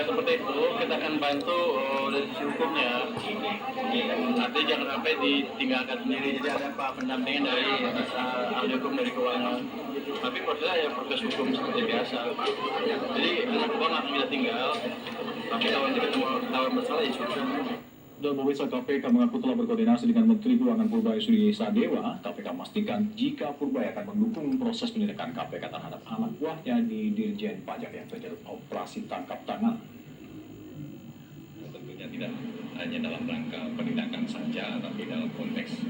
seperti itu, kita akan bantu dari sisi hukumnya. Artinya jangan sampai ditinggalkan sendiri. Jadi ada pendampingan dari ahli hukum dari keuangan. Tapi prosesnya ya proses hukum seperti biasa. Jadi anak uang akan kita tinggal. Tapi kalau kita tahu bersalah ya sudah. Dan pemirsa, KPK mengaku telah berkoordinasi dengan Menteri Keuangan Purbaya Sudi Sadewa. KPK memastikan jika Purbaya akan mendukung proses penindakan KPK terhadap anak buahnya di Dirjen Pajak yang terjerat operasi tangkap tangan. Tentunya tidak hanya dalam rangka penindakan saja, tapi dalam konteks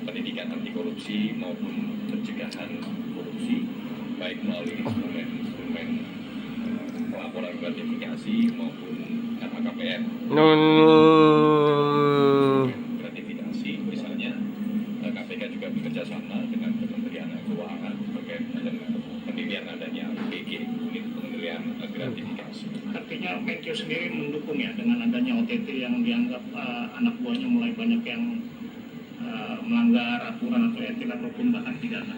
pendidikan anti korupsi maupun pencegahan korupsi, baik melalui instrumen pelaporan gratifikasi maupun LHKPN. Gratifikasi misalnya, KPK juga bekerja sama dengan Kementerian Keuangan terkait dengan pendirian adanya PG, pengendalian gratifikasi. Artinya Menkyu sendiri mendukung ya dengan adanya OTT yang dianggap anak buahnya mulai banyak yang melanggar aturan atau etik ataupun bahkan pidana.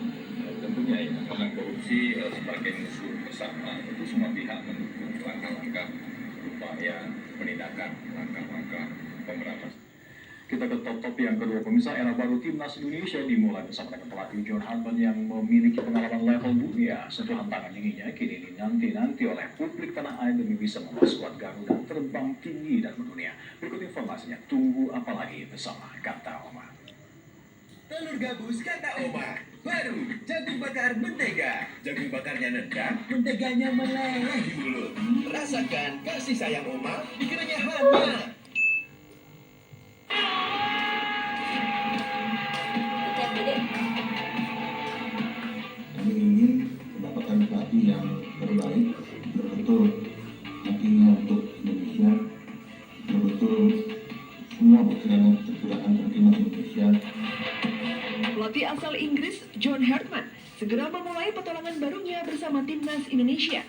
Tentunya ya, karena korupsi sebagai musuh bersama, itu semua pihak mendukung langkah-langkah upaya penindakan, langkah-langkah pemberantasan. Kita ke top yang kedua, pemirsa. Era baru timnas Indonesia dimulai bersama dengan pelatih John Hartman yang memiliki pengalaman level dunia. Sentuhan tangan ininya kini dinanti-nanti oleh publik tanah air demi bisa membawa skuad Garuda terbang tinggi dan mendunia. Berikut informasinya, tunggu apa lagi bersama Kata Oma. Telur gabus Kata Oma, baru jagung bakar mentega. Jagung bakarnya nendang, menteganya meleleh di mulut. Rasakan kasih sayang Oma, dikiranya hana. Kami ingin mendapatkan pelatih yang terbaik, betul-betul hatinya untuk Indonesia, betul-betul semua perkembangan timnas Indonesia. Pelatih asal Inggris John Hartman segera memulai petualangan barunya bersama timnas Indonesia.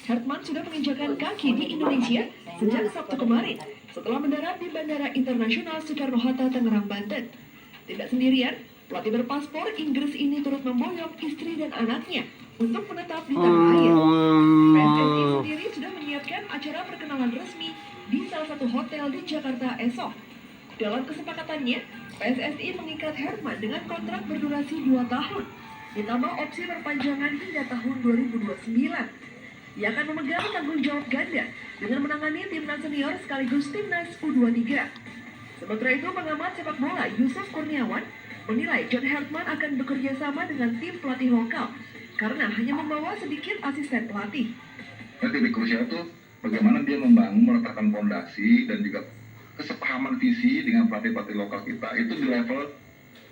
Hartman sudah menginjakan kaki di Indonesia sejak Sabtu kemarin setelah mendarat di Bandara Internasional Soekarno-Hatta, Tangerang, Banten. Tidak sendirian, pelatih berpaspor Inggris ini turut memboyong istri dan anaknya untuk menetap di tanah air. PSSI sendiri sudah menyiapkan acara perkenalan resmi di salah satu hotel di Jakarta esok. Dalam kesepakatannya, PSSI mengikat Hartman dengan kontrak berdurasi 2 tahun, ditambah opsi perpanjangan hingga tahun 2029. Ia akan memegang tanggung jawab ganda dengan menangani timnas senior sekaligus timnas U23. Sementara itu, pengamat sepak bola Yusuf Kurniawan menilai John Hartman akan bekerja sama dengan tim pelatih lokal karena hanya membawa sedikit asisten pelatih. Titik krusial itu bagaimana dia membangun, meletakkan fondasi dan juga kesepahaman visi dengan pelatih-pelatih lokal kita itu di level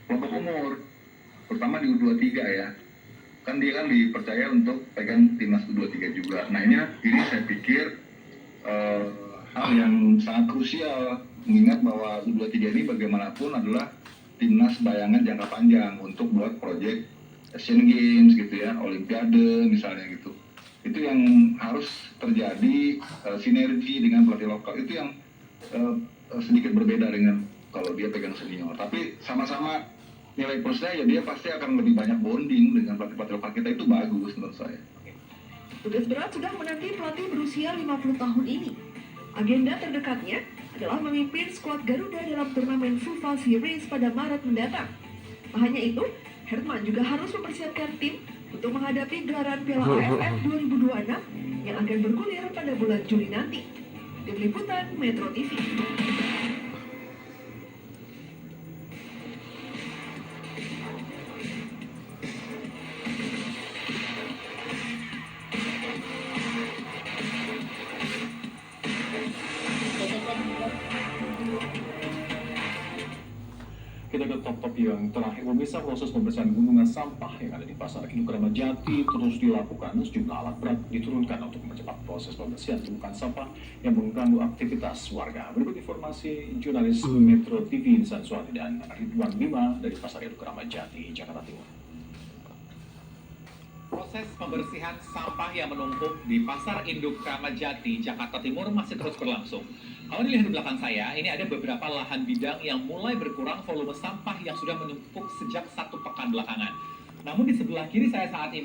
kelompok umur, terutama di U23 ya. Kan dia kan dipercaya untuk pegang timnas U23 juga. Nah ini saya pikir hal yang sangat krusial, mengingat bahwa U23 ini bagaimanapun adalah timnas bayangan jangka panjang untuk buat proyek Asian Games gitu ya, Olimpiade misalnya gitu. Itu yang harus terjadi sinergi dengan pelatih lokal, itu yang sedikit berbeda dengan kalau dia pegang senior. Tapi sama-sama nilai plusnya ya dia pasti akan lebih banyak bonding dengan pelatih-pelatih lokal kita, itu bagus menurut saya. Tugas berat sudah menanti pelatih berusia 50 tahun ini. Agenda terdekatnya adalah memimpin skuad Garuda dalam turnamen FIFA Series pada Maret mendatang. Tak hanya itu, Hartman juga harus mempersiapkan tim untuk menghadapi gelaran Piala AFF 2026 yang akan bergulir pada bulan Juli nanti. Tim Liputan Metro TV. Kita ke top yang terakhir, pemirsa. Proses pembersihan gunungan sampah yang ada di Pasar Induk Kramat Jati terus dilakukan. Sejumlah alat berat diturunkan untuk mempercepat proses pembersihan gunungan sampah yang mengganggu aktivitas warga. Berikut informasi jurnalis Metro TV Insan Suwadi dan Ridwan Bima dari Pasar Induk Kramat Jati, Jakarta Timur. Proses pembersihan sampah yang menumpuk di Pasar Induk Kramat Jati, Jakarta Timur masih terus berlangsung. Kalau dilihat di belakang saya, ini ada beberapa lahan bidang yang mulai berkurang volume sampah yang sudah menumpuk sejak 1 pekan belakangan. Namun di sebelah kiri saya saat ini